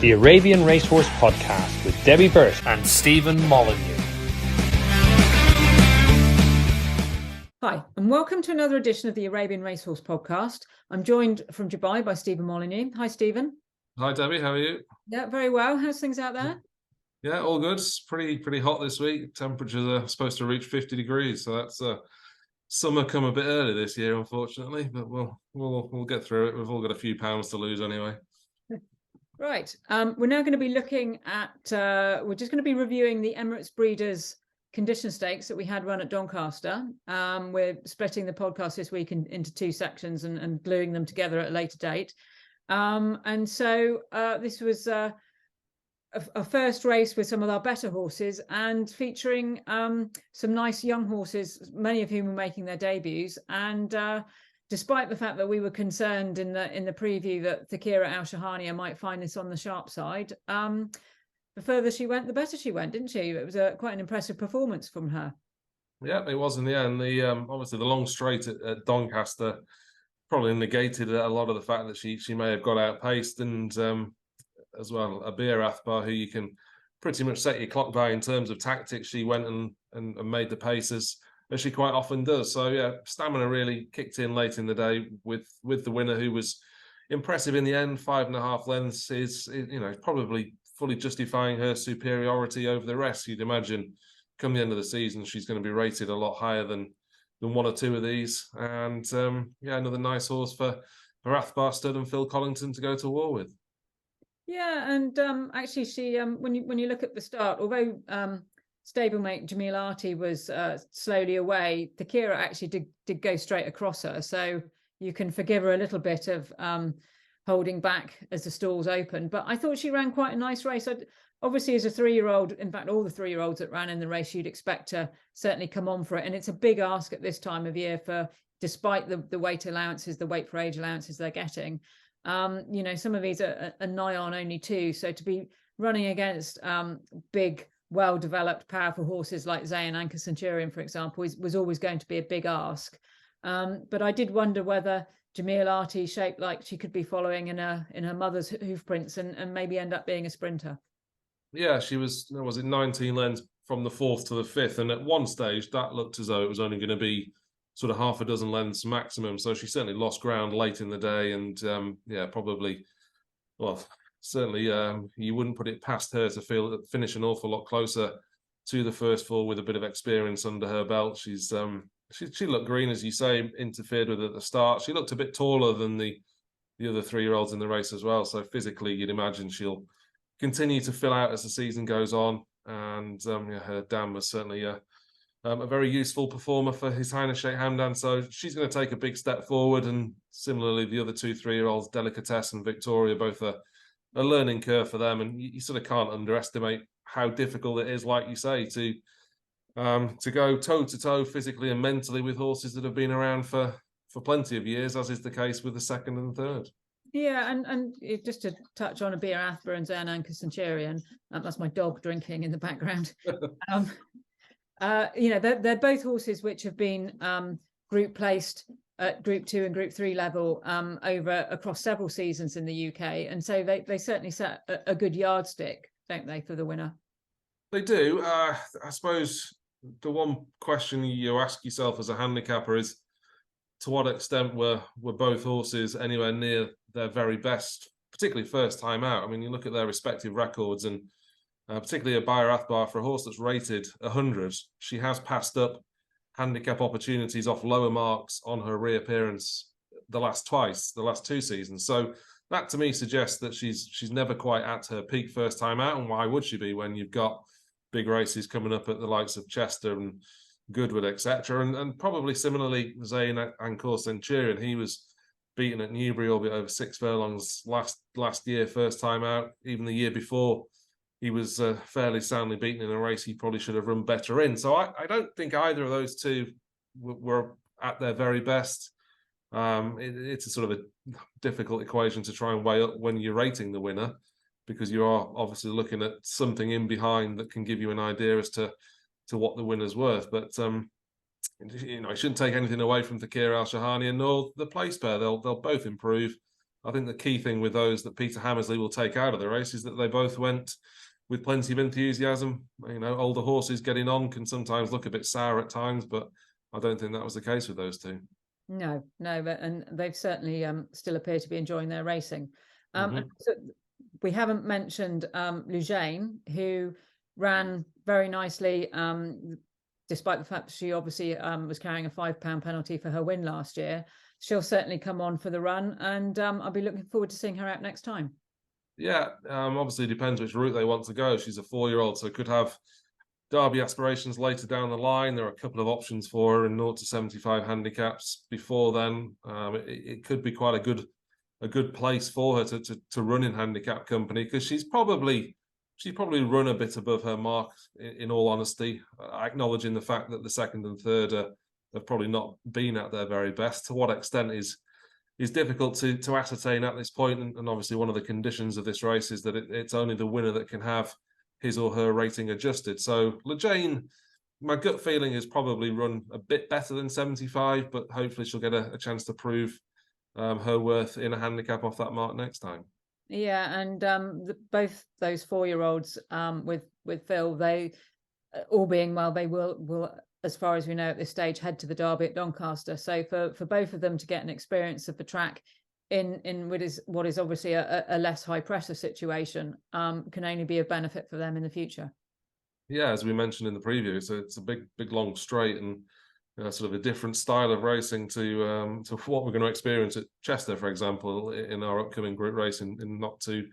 the Arabian Racehorse Podcast with Debbie Burt and Stephen Molyneux. Hi, and welcome to another edition of the Arabian Racehorse Podcast. I'm joined from Dubai by Stephen Molyneux. Hi, Stephen. Hi, Debbie. How are you? Yeah, very well. How's things out there? Yeah, all good. It's pretty hot this week. Temperatures are supposed to reach 50 degrees, so that's summer come a bit early this year, unfortunately. But we'll get through it. We've all got a few pounds to lose anyway. Right. We're now going to be looking at. We're just going to be reviewing the Emirates Breeders' Condition Stakes that we had run at Doncaster. We're splitting the podcast this week into two sections and gluing them together at a later date. And so this was a first race with some of our better horses and featuring some nice young horses, many of whom were making their debuts. And despite the fact that we were concerned in the preview that Thakira Al Shahania might find this on the sharp side, the further she went, the better she went, didn't she? It was quite an impressive performance from her. Yeah, it was in the end. Obviously the long straight at Doncaster probably negated a lot of the fact that she may have got outpaced, and as well Abir Athbar, who you can pretty much set your clock by in terms of tactics. She went and made the paces as she quite often does. So yeah, stamina really kicked in late in the day with the winner, who was impressive in the end. 5.5 lengths is probably fully justifying her superiority over the rest. You'd imagine come the end of the season she's going to be rated a lot higher than one or two of these. And another nice horse for Athbar Stud and Phil Collington to go to war with. Yeah, and actually she when you look at the start, although stablemate Jamil Arti was slowly away, Thakira actually did go straight across her, so you can forgive her a little bit of holding back as the stalls open. But I thought she ran quite a nice race. Obviously, as a 3-year-old, in fact, all the 3-year-olds that ran in the race, you'd expect to certainly come on for it. And it's a big ask at this time of year despite the weight allowances, the weight for age allowances they're getting. Some of these are nigh on only 2. So to be running against big, well-developed, powerful horses like Zayn Anchor Centurion, for example, was always going to be a big ask. But I did wonder whether Jamil Arti shaped like she could be following in her mother's hoof prints and maybe end up being a sprinter. Yeah, she was 19 lengths from the 4th to the 5th, and at one stage that looked as though it was only going to be sort of half a dozen lengths maximum. So she certainly lost ground late in the day, and certainly you wouldn't put it past her to finish an awful lot closer to the first 4 with a bit of experience under her belt. She looked green, as you say, interfered with at the start. She looked a bit taller than the other 3-year-olds in the race as well. So physically, you'd imagine she'll continue to fill out as the season goes on. And her dam was certainly a very useful performer for His Highness Sheikh Hamdan. So she's going to take a big step forward. And similarly, the other 2 3-year-olds, Delicatesse and Victoria, both a learning curve for them. And you sort of can't underestimate how difficult it is, like you say, to go toe-to-toe physically and mentally with horses that have been around for plenty of years, as is the case with the 2nd and 3rd. Yeah, and just to touch on Abir Athbar and Zayn Anchor Centurion, that's my dog drinking in the background. They're both horses which have been group placed at Group 2 and Group 3 level across several seasons in the UK, and so they certainly set a good yardstick, don't they, for the winner? They do. I suppose the one question you ask yourself as a handicapper is, to what extent were both horses anywhere near their very best, particularly first time out? I mean, you look at their respective records, and particularly Abir Athbar, for a horse that's rated 100, she has passed up handicap opportunities off lower marks on her reappearance the last 2 seasons. So that to me suggests that she's never quite at her peak first time out. And why would she be when you've got big races coming up at the likes of Chester and Goodwood, etc. And probably similarly, Zayn Anchor Centurion, he was beaten at Newbury, albeit over 6 furlongs last year, first time out. Even the year before, he was fairly soundly beaten in a race he probably should have run better in. So I don't think either of those 2 were at their very best. It's a sort of a difficult equation to try and weigh up when you're rating the winner, because you are obviously looking at something in behind that can give you an idea as to what the winner's worth. But I shouldn't take anything away from Thakira Al Shahania nor the place pair. They'll both improve. I think the key thing with those that Peter Hammersley will take out of the race is that they both went with plenty of enthusiasm. Older horses getting on can sometimes look a bit sour at times, but I don't think that was the case with those two. No, and they've certainly still appear to be enjoying their racing. So we haven't mentioned Lujane, who ran very nicely, despite the fact that she obviously was carrying a £5 penalty for her win last year. She'll certainly come on for the run, and I'll be looking forward to seeing her out next time. Yeah, obviously depends which route they want to go. She's a 4-year-old, so could have Derby aspirations later down the line. There are a couple of options for her in 0 to 75 handicaps before then. It could be quite a good place for her to run in handicap company, because she's probably run a bit above her mark, in all honesty, acknowledging the fact that the second and third have probably not been at their very best. To what extent is difficult to ascertain at this point, and obviously one of the conditions of this race is that it's only the winner that can have his or her rating adjusted. So Lujane, my gut feeling is probably run a bit better than 75, but hopefully she'll get a chance to prove her worth in a handicap off that mark next time. Yeah, and both those 4-year-olds with Phil, they, all being well, they will, as far as we know at this stage, head to the Derby at Doncaster. So for both of them to get an experience of the track in what is obviously a less high pressure situation can only be a benefit for them in the future. Yeah, as we mentioned in the preview, it's a big long straight, and sort of a different style of racing to what we're going to experience at Chester, for example, in our upcoming group race in not too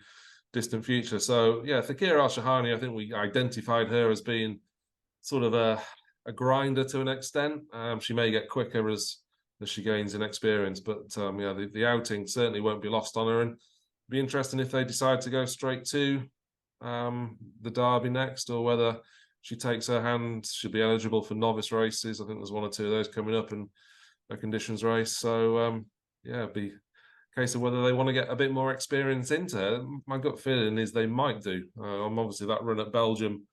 distant future. So yeah, Fakir Al-Shahani, I think we identified her as being sort of a grinder to an extent. She may get quicker as she gains in experience, but the outing certainly won't be lost on her, and be interesting if they decide to go straight to the Derby next, or whether she takes her hand. She'll be eligible for novice races. I think there's 1 or 2 of those coming up in a conditions race. So it'll be a case of whether they want to get a bit more experience into her. My gut feeling is they might do. Obviously that run at Belgium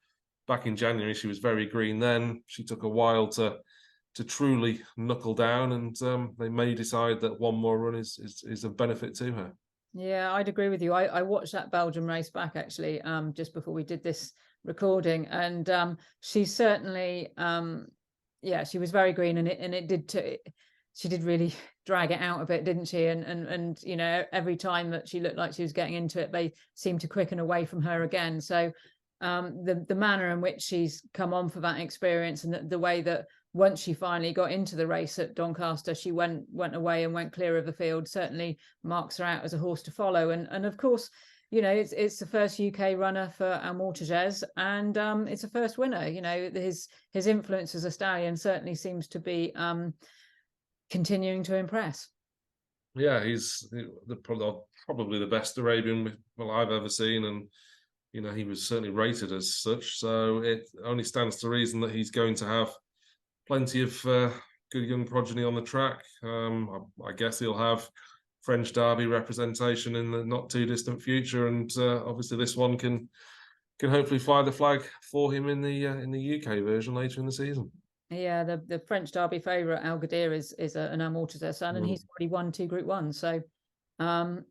back in January, she was very green then. She took a while to truly knuckle down, and they may decide that one more run is of benefit to her. Yeah, I'd agree with you. I watched that Belgium race back actually just before we did this recording, and she certainly she was very green, and she did really drag it out a bit, didn't she? And every time that she looked like she was getting into it, they seemed to quicken away from her again. So the manner in which she's come on for that experience, and the way that once she finally got into the race at Doncaster, she went away and went clear of the field, certainly marks her out as a horse to follow. And of course, it's the first UK runner for Amortagez, and it's a first winner. His influence as a stallion certainly seems to be continuing to impress. Yeah, he's probably the best Arabian I've ever seen, and he was certainly rated as such. So it only stands to reason that he's going to have plenty of good young progeny on the track. I guess he'll have French Derby representation in the not too distant future, and obviously this one can hopefully fly the flag for him in the UK version later in the season. Yeah, the French Derby favourite Al Ghadir is an Amortagez son, and he's already won 2 Group 1. So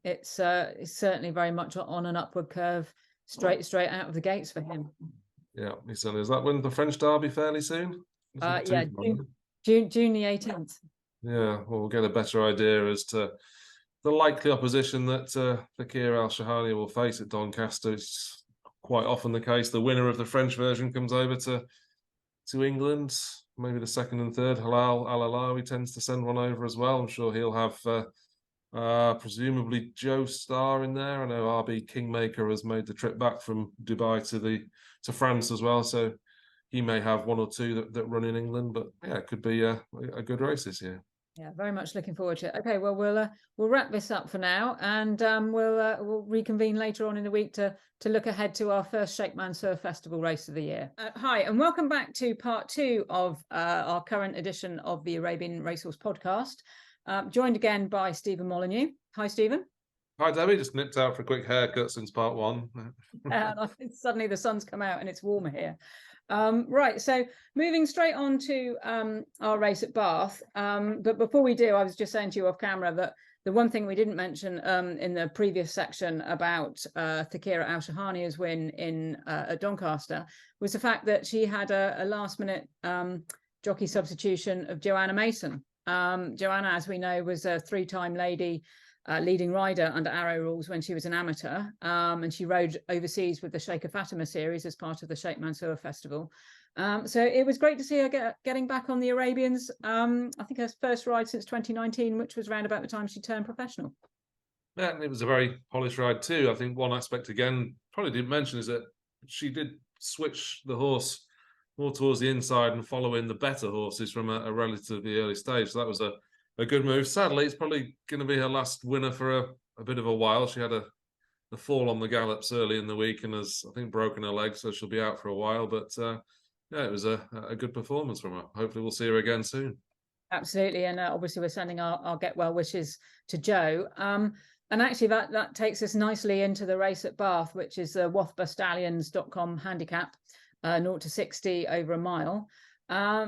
it's certainly very much on an upward curve, straight out of the gates for him. Yeah, he certainly is. That win the French Derby fairly soon? June the 18th. Yeah, well, we'll get a better idea as to the likely opposition that Fakir Al-Shahani will face at Doncaster. It's quite often the case. The winner of the French version comes over to England. Maybe the second and third. Halal Al-Alawi tends to send one over as well. I'm sure he'll have presumably Joe Starr in there. I know RB Kingmaker has made the trip back from Dubai to France as well. So he may have 1 or 2 that run in England, but yeah, it could be a good race this year. Yeah, very much looking forward to it. Okay, well, we'll wrap this up for now, and we'll reconvene later on in the week to look ahead to our first Sheikh Mansour Festival race of the year. Hi, and welcome back to part 2 of our current edition of the Arabian Racehorse Podcast. Joined again by Stephen Molyneux. Hi, Stephen. Hi, Debbie. Just nipped out for a quick haircut since part 1. Suddenly the sun's come out and it's warmer here. Right, so moving straight on to our race at Bath. But before we do, I was just saying to you off camera that the one thing we didn't mention in the previous section about Thakira Al-Shahania's win at Doncaster was the fact that she had a last-minute jockey substitution of Joanna Mason. Joanna, as we know, was a three-time leading rider under Arrow rules when she was an amateur, and she rode overseas with the Sheikh of Fatima series as part of the Sheikh Mansour Festival. So it was great to see her getting back on the Arabians. I think her first ride since 2019, which was around about the time she turned professional. Yeah, and it was a very polished ride too. I think one aspect, again, probably didn't mention, is that she did switch the horse more towards the inside and following the better horses from a relatively early stage. So that was a good move. Sadly, it's probably going to be her last winner for a bit of a while. She had a fall on the gallops early in the week and has, I think, broken her leg, so she'll be out for a while. But yeah, it was a good performance from her. Hopefully we'll see her again soon. Absolutely. And obviously we're sending our get well wishes to Joe. And actually that takes us nicely into the race at Bath, which is the WathbaStallions.com handicap, 0 to 60 over a mile.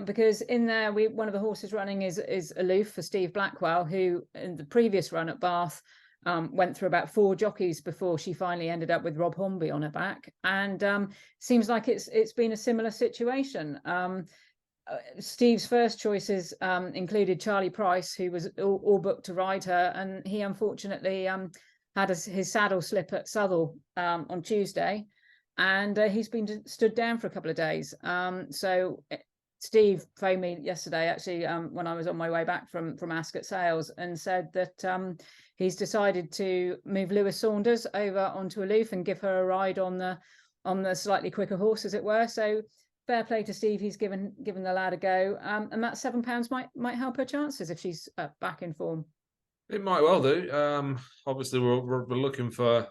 Because in there, one of the horses running is Aloof for Steve Blackwell, who in the previous run at Bath went through about 4 jockeys before she finally ended up with Rob Hornby on her back. And seems like it's been a similar situation. Steve's first choices included Charlie Price, who was all booked to ride her, and he unfortunately had his saddle slip at Southall on Tuesday, and he's been stood down for a couple of days. So Steve phoned me yesterday, actually, when I was on my way back from Ascot Sales, and said that he's decided to move Lewis Saunders over onto Aloof and give her a ride on the slightly quicker horse, as it were. So fair play to Steve. He's given the lad a go, and that £7 might help her chances if she's back in form. It might well do. Obviously, we're looking for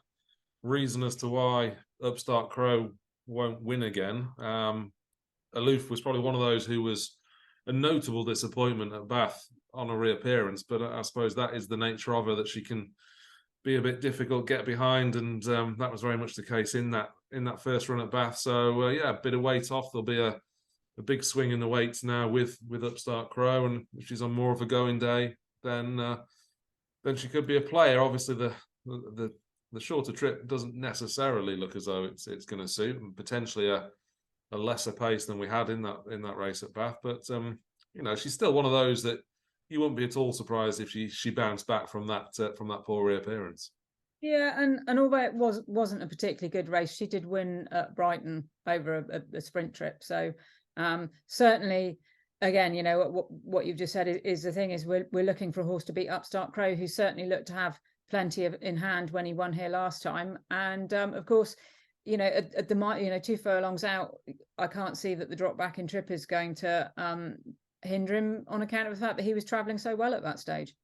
reason as to why Upstart Crow won't win again. Aloof was probably one of those who was a notable disappointment at Bath on a reappearance, but I suppose that is the nature of her, that she can be a bit difficult, get behind, and that was very much the case in that first run at Bath. So yeah, a bit of weight off. There'll be a big swing in the weights now with Upstart Crow, and if she's on more of a going day, then she could be a player. Obviously, the shorter trip doesn't necessarily look as though it's going to suit, and potentially a lesser pace than we had in that race at Bath. But she's still one of those that you wouldn't be at all surprised if she bounced back from that poor reappearance. Yeah, and although it wasn't a particularly good race, she did win at Brighton over a sprint trip. So certainly, again, what you've just said is the thing is we're looking for a horse to beat Upstart Crow, who certainly looked to have plenty in hand when he won here last time. And of course, at the 2 furlongs out, I can't see that the drop back in trip is going to hinder him on account of the fact that he was travelling so well at that stage.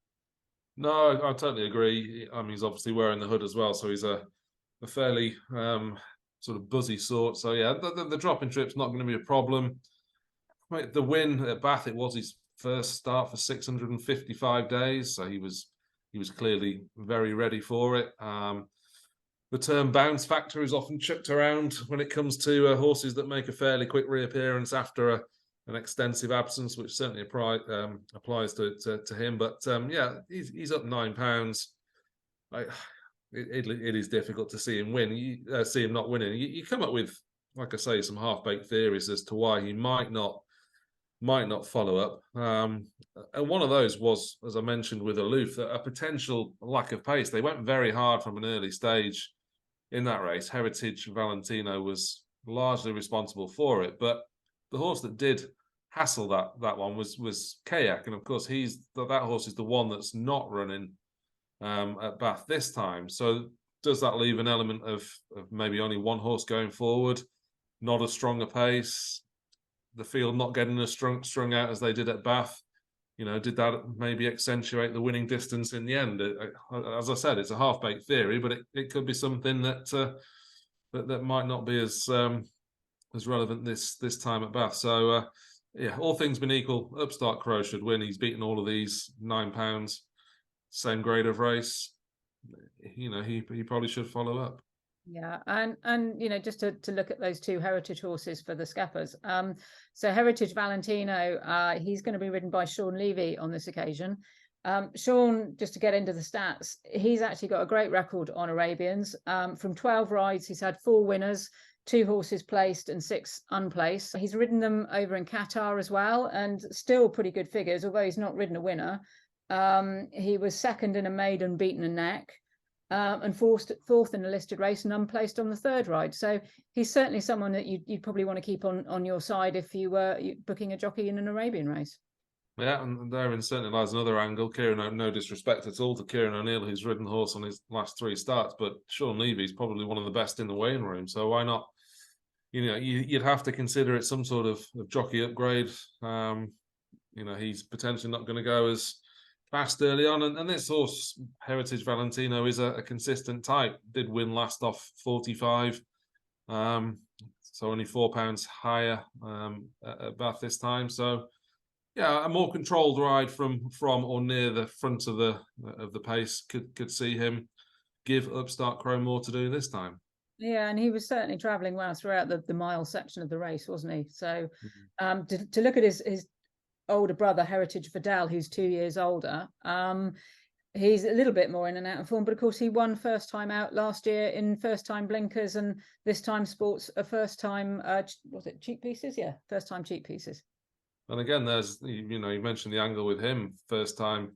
No, I totally agree. He's obviously wearing the hood as well, so he's a fairly sort of buzzy sort. So yeah, the drop in trip's not going to be a problem. The win at Bath, it was his first start for 655 days, so he was clearly very ready for it. The term bounce factor is often chucked around when it comes to horses that make a fairly quick reappearance after an extensive absence, which certainly applies to him. But yeah, he's up £9. It is difficult to see him win. See him not winning. You come up with, like I say, some half-baked theories as to why he might not follow up. And one of those was, as I mentioned with Aloof, a potential lack of pace. They went very hard from an early stage in that race. Heritage Valentino was largely responsible for it, but the horse that did hassle that one was Kayak, and of course that horse is the one that's not running at Bath this time. So does that leave an element of maybe only one horse going forward, not as strong a pace, the field not getting as strung out as they did at Bath? Did that maybe accentuate the winning distance in the end? As I said, it's a half-baked theory, but it could be something that might not be as relevant this time at Bath. So yeah, all things being equal, Upstart Crow should win. He's beaten all of these £9, same grade of race. He probably should follow up. Yeah, and just to look at those two heritage horses for the Scappers. So Heritage Valentino, he's going to be ridden by Sean Levy on this occasion. Sean, just to get into the stats, he's actually got a great record on Arabians. From 12 rides, he's had 4 winners, 2 horses placed and 6 unplaced. He's ridden them over in Qatar as well, and still pretty good figures, although he's not ridden a winner. He was second in a maiden, beaten a neck. And fourth in a listed race and unplaced on the 3rd ride. So he's certainly someone that you'd probably want to keep on your side if you were booking a jockey in an Arabian race. Yeah, and therein certainly lies another angle. Kieran, no disrespect at all to Kieran O'Neill, who's ridden the horse on his last 3 starts, but Sean Levy's probably one of the best in the weighing room. So why not? You'd have to consider it some sort of jockey upgrade. He's potentially not going to go as fast early on, and this horse Heritage Valentino is a consistent type. Did win last off 45, so only £4 higher at Bath this time. So yeah, a more controlled ride from or near the front of the pace could see him give Upstart Crow more to do this time. Yeah, and he was certainly travelling well throughout the mile section of the race, wasn't he? So to look at his older brother, Heritage Vidal, who's 2 years older, he's a little bit more in and out of form, but of course he won first time out last year in first time blinkers, and this time sports a first time was it cheap pieces? Yeah, first time cheap pieces. And again, there's you mentioned the angle with him, first time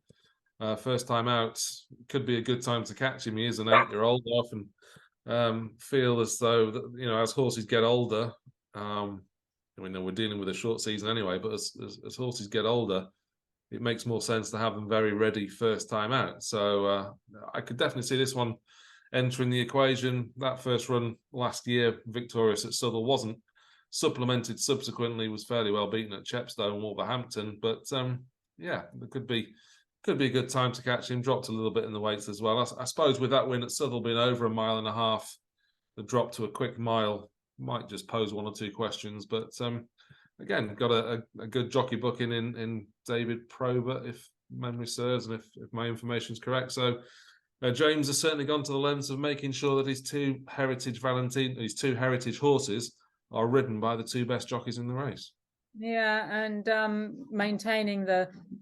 out could be a good time to catch him. He is an 8-year-old. I often feel as though that, as horses get older, we're dealing with a short season anyway, but as horses get older, it makes more sense to have them very ready first time out. So I could definitely see this one entering the equation. That first run last year, victorious at Southwell, wasn't supplemented subsequently, was fairly well beaten at Chepstow and Wolverhampton. But there could be a good time to catch him. Dropped a little bit in the weights as well. I suppose with that win at Southwell being over 1.5 miles, the drop to a quick mile might just pose 1 or 2 questions, but again, got a good jockey booking in David Probert, if memory serves, and if my information is correct. So James has certainly gone to the lengths of making sure that his 2 heritage horses are ridden by the 2 best jockeys in the race. Yeah, and maintaining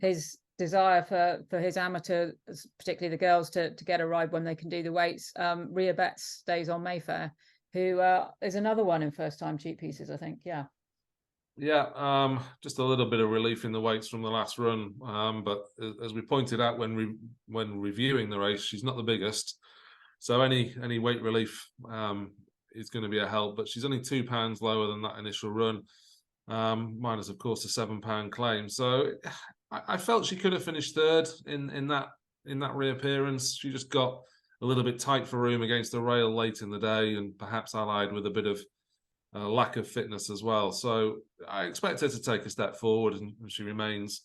his desire for his amateurs, particularly the girls, to get a ride when they can do the weights. Rhea Betts stays on Mayfair, who is another one in first time cheap pieces, I think. Yeah, just a little bit of relief in the weights from the last run, but as we pointed out when reviewing the race, she's not the biggest, so any weight relief is going to be a help, but she's only £2 lower than that initial run, minus of course the £7 claim. So I felt she could have finished 3rd in that reappearance. She just got a little bit tight for room against the rail late in the day, and perhaps allied with a bit of lack of fitness as well. So I expect her to take a step forward, and she remains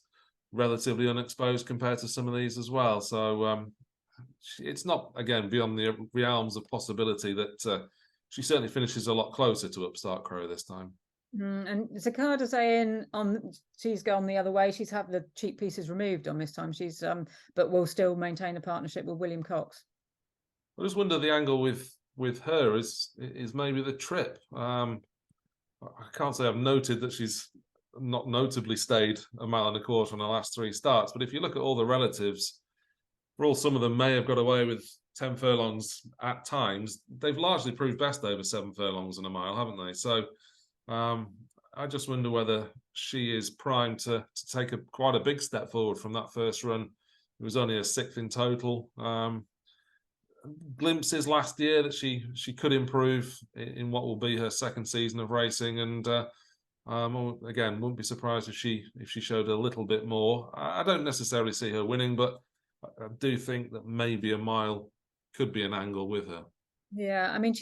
relatively unexposed compared to some of these as well. So it's not, again, beyond the realms of possibility that she certainly finishes a lot closer to Upstart Crow this time. And Zakada saying she's gone the other way. She's had the cheap pieces removed on this time. She's but will still maintain a partnership with William Cox. I just wonder the angle with her is maybe the trip. I can't say I've noted that she's not notably stayed 1.25 miles on her last 3 starts, but if you look at all the relatives, for all some of them may have got away with 10 furlongs at times, they've largely proved best over 7 furlongs and a mile, haven't they? So I just wonder whether she is primed to take quite a big step forward from that first run. It was only a 6th in total. Glimpses last year that she could improve in what will be her 2nd season of racing, and again, wouldn't be surprised if she showed a little bit more. I don't necessarily see her winning, but I do think that maybe 1 mile could be an angle with her. Yeah, I mean,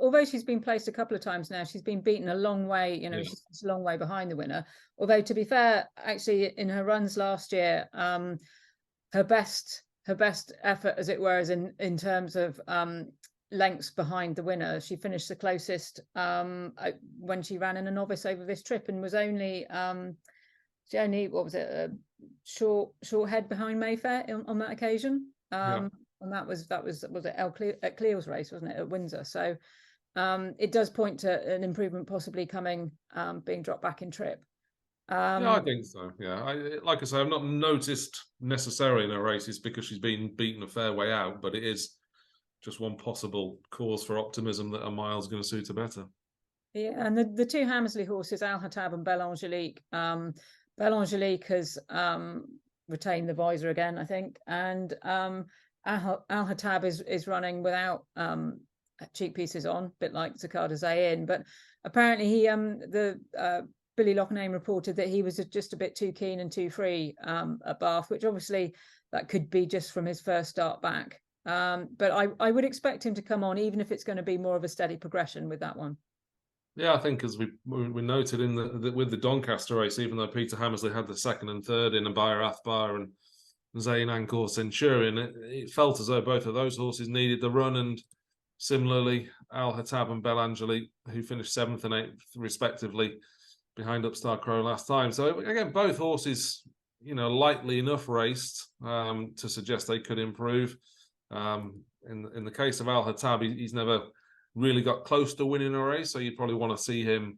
although she's been placed a couple of times now, she's been beaten a long way. She's a long way behind the winner. Although, to be fair, actually, in her runs last year, her best effort, as it were, is in terms of lengths behind the winner. She finished the closest when she ran in a novice over this trip, and was only what was it, a short head behind Mayfair on that occasion. And that was it at Cleo's race, wasn't it, at Windsor? So it does point to an improvement possibly coming, being dropped back in trip. Yeah, I think so. Yeah, like I say, I've not noticed necessarily in her races because she's been beaten a fair way out, but it is just one possible cause for optimism that a mile's going to suit her better. Yeah, and the two Hammersley horses, Al Hattab and Belle Angelique. Belle Angelique has retained the visor again, I think, and Al Hattab is running without cheek pieces on, a bit like Zakada Zayn, but apparently he Billy Loughnane reported that he was just a bit too keen and too free at Bath, which obviously that could be just from his first start back. But I would expect him to come on, even if it's going to be more of a steady progression with that one. Yeah, I think as we noted with the Doncaster race, even though Peter Hammersley had the second and third in Abaya Athbar and Zayn Ancor Centurion, it felt as though both of those horses needed the run, and similarly Al Hattab and Belle Angelique, who finished 7th and 8th respectively behind Upstart Crow last time. So again, both horses, lightly enough raced to suggest they could improve. In the case of Al Hattab, he's never really got close to winning a race, so you'd probably want to see him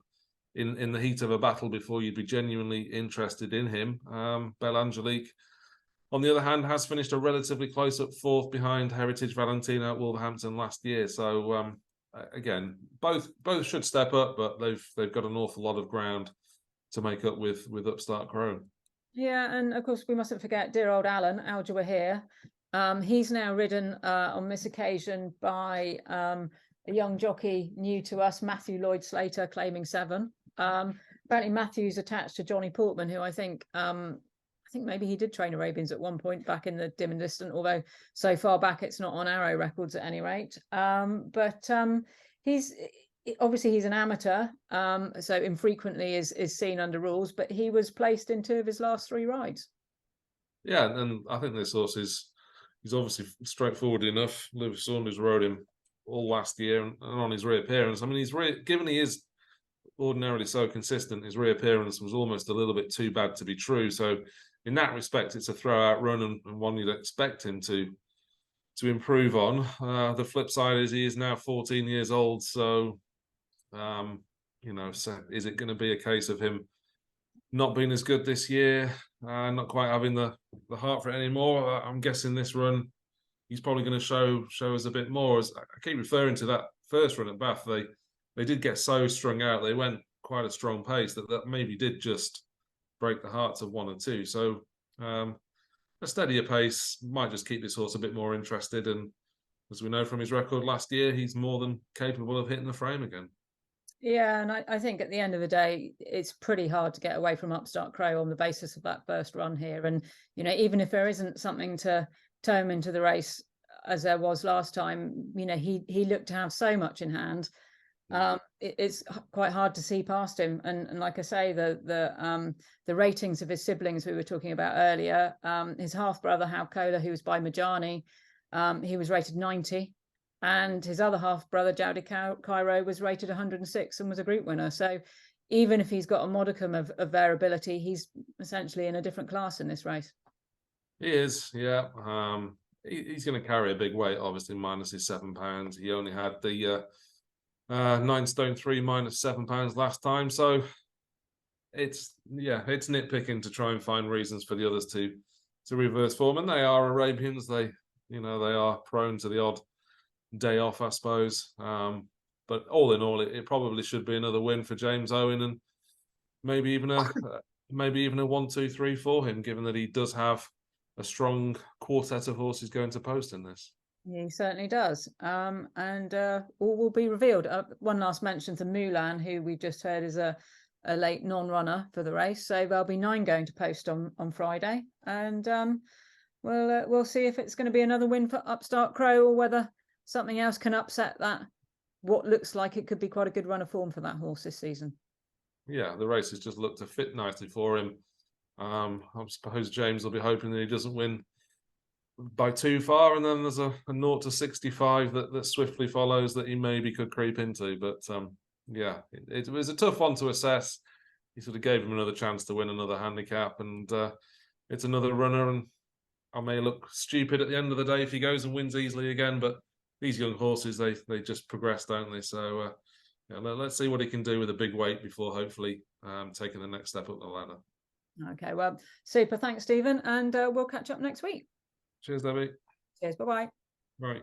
in the heat of a battle before you'd be genuinely interested in him. Belle Angelique, on the other hand, has finished a relatively close up 4th behind Heritage Valentina at Wolverhampton last year. So again, both should step up, but they've got an awful lot of ground to make up with Upstart Crow. Yeah, and of course we mustn't forget dear old Alan Al Jawahir. He's now ridden on this occasion by a young jockey new to us, Matthew Lloyd Slater, claiming 7. Apparently Matthew's attached to Johnny Portman, who I think maybe he did train Arabians at one point back in the dim and distant, although so far back it's not on Arrow records at any rate. But he's an amateur, so infrequently is seen under rules, but he was placed in 2 of his last 3 rides. Yeah, and I think this horse he's obviously straightforward enough. Lewis Saunders rode him all last year, and on his reappearance, I mean, given he is ordinarily so consistent, his reappearance was almost a little bit too bad to be true. So in that respect, it's a throw-out run and one you'd expect him to improve on. The flip side is he is now 14 years old, so so is it going to be a case of him not being as good this year, not quite having the heart for it anymore? I'm guessing this run he's probably going to show us a bit more. As I keep referring to that first run at Bath, they did get so strung out. They went quite a strong pace that maybe did just break the hearts of 1 or 2. So a steadier pace might just keep this horse a bit more interested. And as we know from his record last year, he's more than capable of hitting the frame again. Yeah, and I think at the end of the day, it's pretty hard to get away from Upstart Crow on the basis of that first run here. And, even if there isn't something to tow him into the race as there was last time, he looked to have so much in hand. It's quite hard to see past him. And like I say, the ratings of his siblings we were talking about earlier, his half brother Hal Kohler, who was by Majani, he was rated 90. And his other half brother, Jowdy Cairo, was rated 106 and was a group winner. So even if he's got a modicum of variability, he's essentially in a different class in this race. He is, yeah. He's going to carry a big weight, obviously, minus his £7. He only had the 9 stone 3 minus £7 last time. So it's nitpicking to try and find reasons for the others to reverse form. And they are Arabians. They are prone to the odd day off, I suppose. But all in all, it probably should be another win for James Owen, and maybe even a 1, 2, 3 for him, given that he does have a strong quartet of horses going to post in this. He certainly does. And all will be revealed. One last mention to Mulan, who we just heard is a late non-runner for the race. So there'll be 9 going to post on Friday, and we'll see if it's going to be another win for Upstart Crow or whether something else can upset that, what looks like it could be quite a good run of form for that horse this season. Yeah, the race has just looked to fit nicely for him. I suppose James will be hoping that he doesn't win by too far, and then there's a 0 to 65 that swiftly follows that he maybe could creep into. But it was a tough one to assess. He sort of gave him another chance to win another handicap, and it's another runner, and I may look stupid at the end of the day if he goes and wins easily again, but these young horses, they just progress, don't they? So let's see what he can do with a big weight before hopefully taking the next step up the ladder. Okay, well, super. Thanks, Stephen. And we'll catch up next week. Cheers, Debbie. Cheers. Bye-bye. Right.